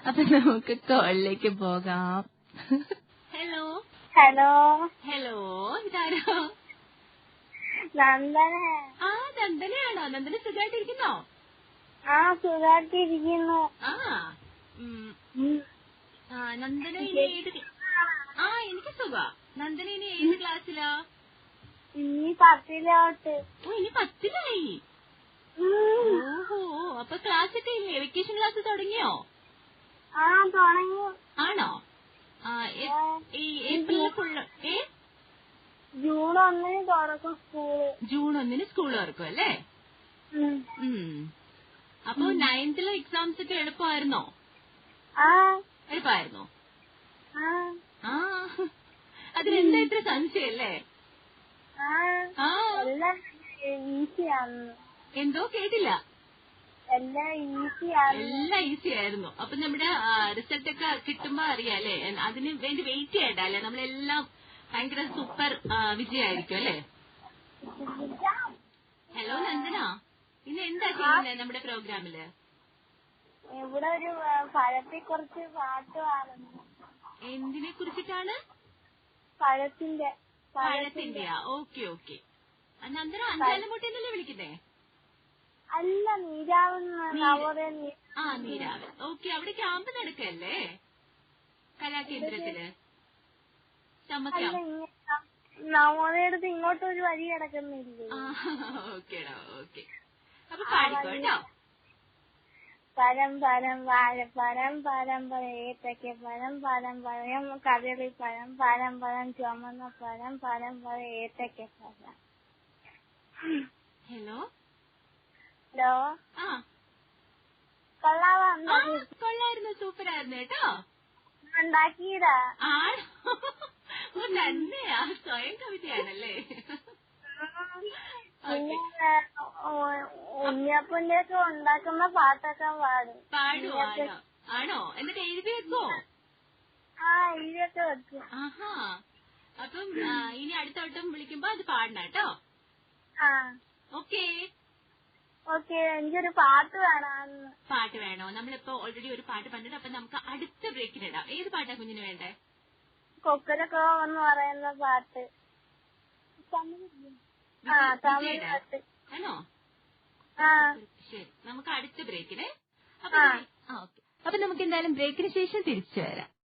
അപ്പൊ നമുക്ക് കോളിലേക്ക് പോകാം. ഹലോ ഹലോ ഹലോ, ഇതാരോ? നന്ദന. നന്ദനയാണോ? നന്ദന സുഖമായിട്ടിരിക്കുന്നോ? സുഖായിട്ടിരിക്കുന്നു. നന്ദന ഇനി എനിക്ക് സുഖ. നന്ദന ഇനി ഏത് ക്ലാസ്സിലാ? ഇനി 10ലോട്ട്. ഇനി 10ലായി. ഓഹോ, അപ്പൊ ക്ലാസ് ഒക്കെ ഇല്ലേ? വെക്കേഷൻ ക്ലാസ് തുടങ്ങിയോ? തുടങ്ങി. ആണോ? ഏപ്രിൽ ഫുള്ള് ജൂൺ 1 തുറക്കും സ്കൂള്. ജൂൺ 1 സ്കൂൾ തുറക്കും അല്ലേ? അപ്പൊ 9th എക്സാംസ് ഒക്കെ എളുപ്പമായിരുന്നോ? എളുപ്പമായിരുന്നോ? അതിനെന്താ ഇത്ര സംശയല്ലേ? എന്തോ കേട്ടില്ല. എല്ലാം ഈസി ആയിരുന്നു. അപ്പൊ നമ്മുടെ റിസൾട്ട് ഒക്കെ കിട്ടുമ്പോ അറിയാല്ലേ, അതിന് വേണ്ടി വെയിറ്റ് ചെയ്യണ്ടല്ലേ? നമ്മളെല്ലാം ഭയങ്കര സൂപ്പർ വിജയമായിരിക്കും അല്ലേ? ഹലോ നന്ദന, ഇന്ന് എന്താ ചെയ്യുന്നത് നമ്മുടെ പ്രോഗ്രാമില്? ഇവിടെ ഒരു പഴത്തെ കുറിച്ച് പാട്ട് പാടുന്നു. എന്തിനെ കുറിച്ചിട്ടാണ്? പഴത്തിന്റെയാ. Okay okay. നന്ദന അഞ്ചാലമുട്ടിന്നല്ലേ വിളിക്കുന്നേ? അല്ല, നീരാവ്. നീരാവ്. ഓക്കെ. അവിടെ ക്യാമ്പ് നടക്കല്ലേ കലാകേന്ദ്രത്തില്? നവോദയടുത്ത് ഇങ്ങോട്ട് ഒരു വഴി കിടക്കുന്നില്ലേ? ഓക്കേടാ, ഓക്കെ. അപ്പൊ പാടിക്കോട്ടോ. പരം പരം വാഴ പരം പരം ഏത്തയ്ക്ക പരം പരം പഴം കദളി പഴം പരം പരം ചുമന്ന പരം പരം ഏത്തയ്ക്ക പഴം. Hello hello. കൊള്ളായിരുന്നു, സൂപ്പറായിരുന്നു കേട്ടോ. ഉണ്ടാക്കിയതാ. തന്നെയാ? സ്വയം കവിതയാണല്ലേ? ഉണ്ണിയപ്പന്റെ ഒക്കെ ഉണ്ടാക്കുന്ന പാട്ടൊക്കെ പാടുവോ? ആണോ? എന്നിട്ട് എഴുതി വെക്കോ? എഴുതിയൊക്കെ വെക്കും. അപ്പം ഇനി അടുത്ത വട്ടം വിളിക്കുമ്പോ അത് പാടണം കേട്ടോ. ഓക്കേ. എനിക്കൊരു പാട്ട് വേണം. പാട്ട് വേണോ? നമ്മളിപ്പോ ഓൾറെഡി ഒരു പാട്ട് പറഞ്ഞിട്ട്, അപ്പൊ നമുക്ക് അടുത്ത ബ്രേക്കിനിടാം. ഏത് പാട്ടാ കുഞ്ഞിന് വേണ്ടേ? കൊക്കരക്കോ എന്ന് പറയുന്ന പാട്ട്. തമിഴ് പാട്ട് ആണോ? ശരി, നമുക്ക് അടുത്ത ബ്രേക്കിന്. അപ്പൊ നമുക്ക് എന്തായാലും ബ്രേക്കിന് ശേഷം തിരിച്ചു വരാം.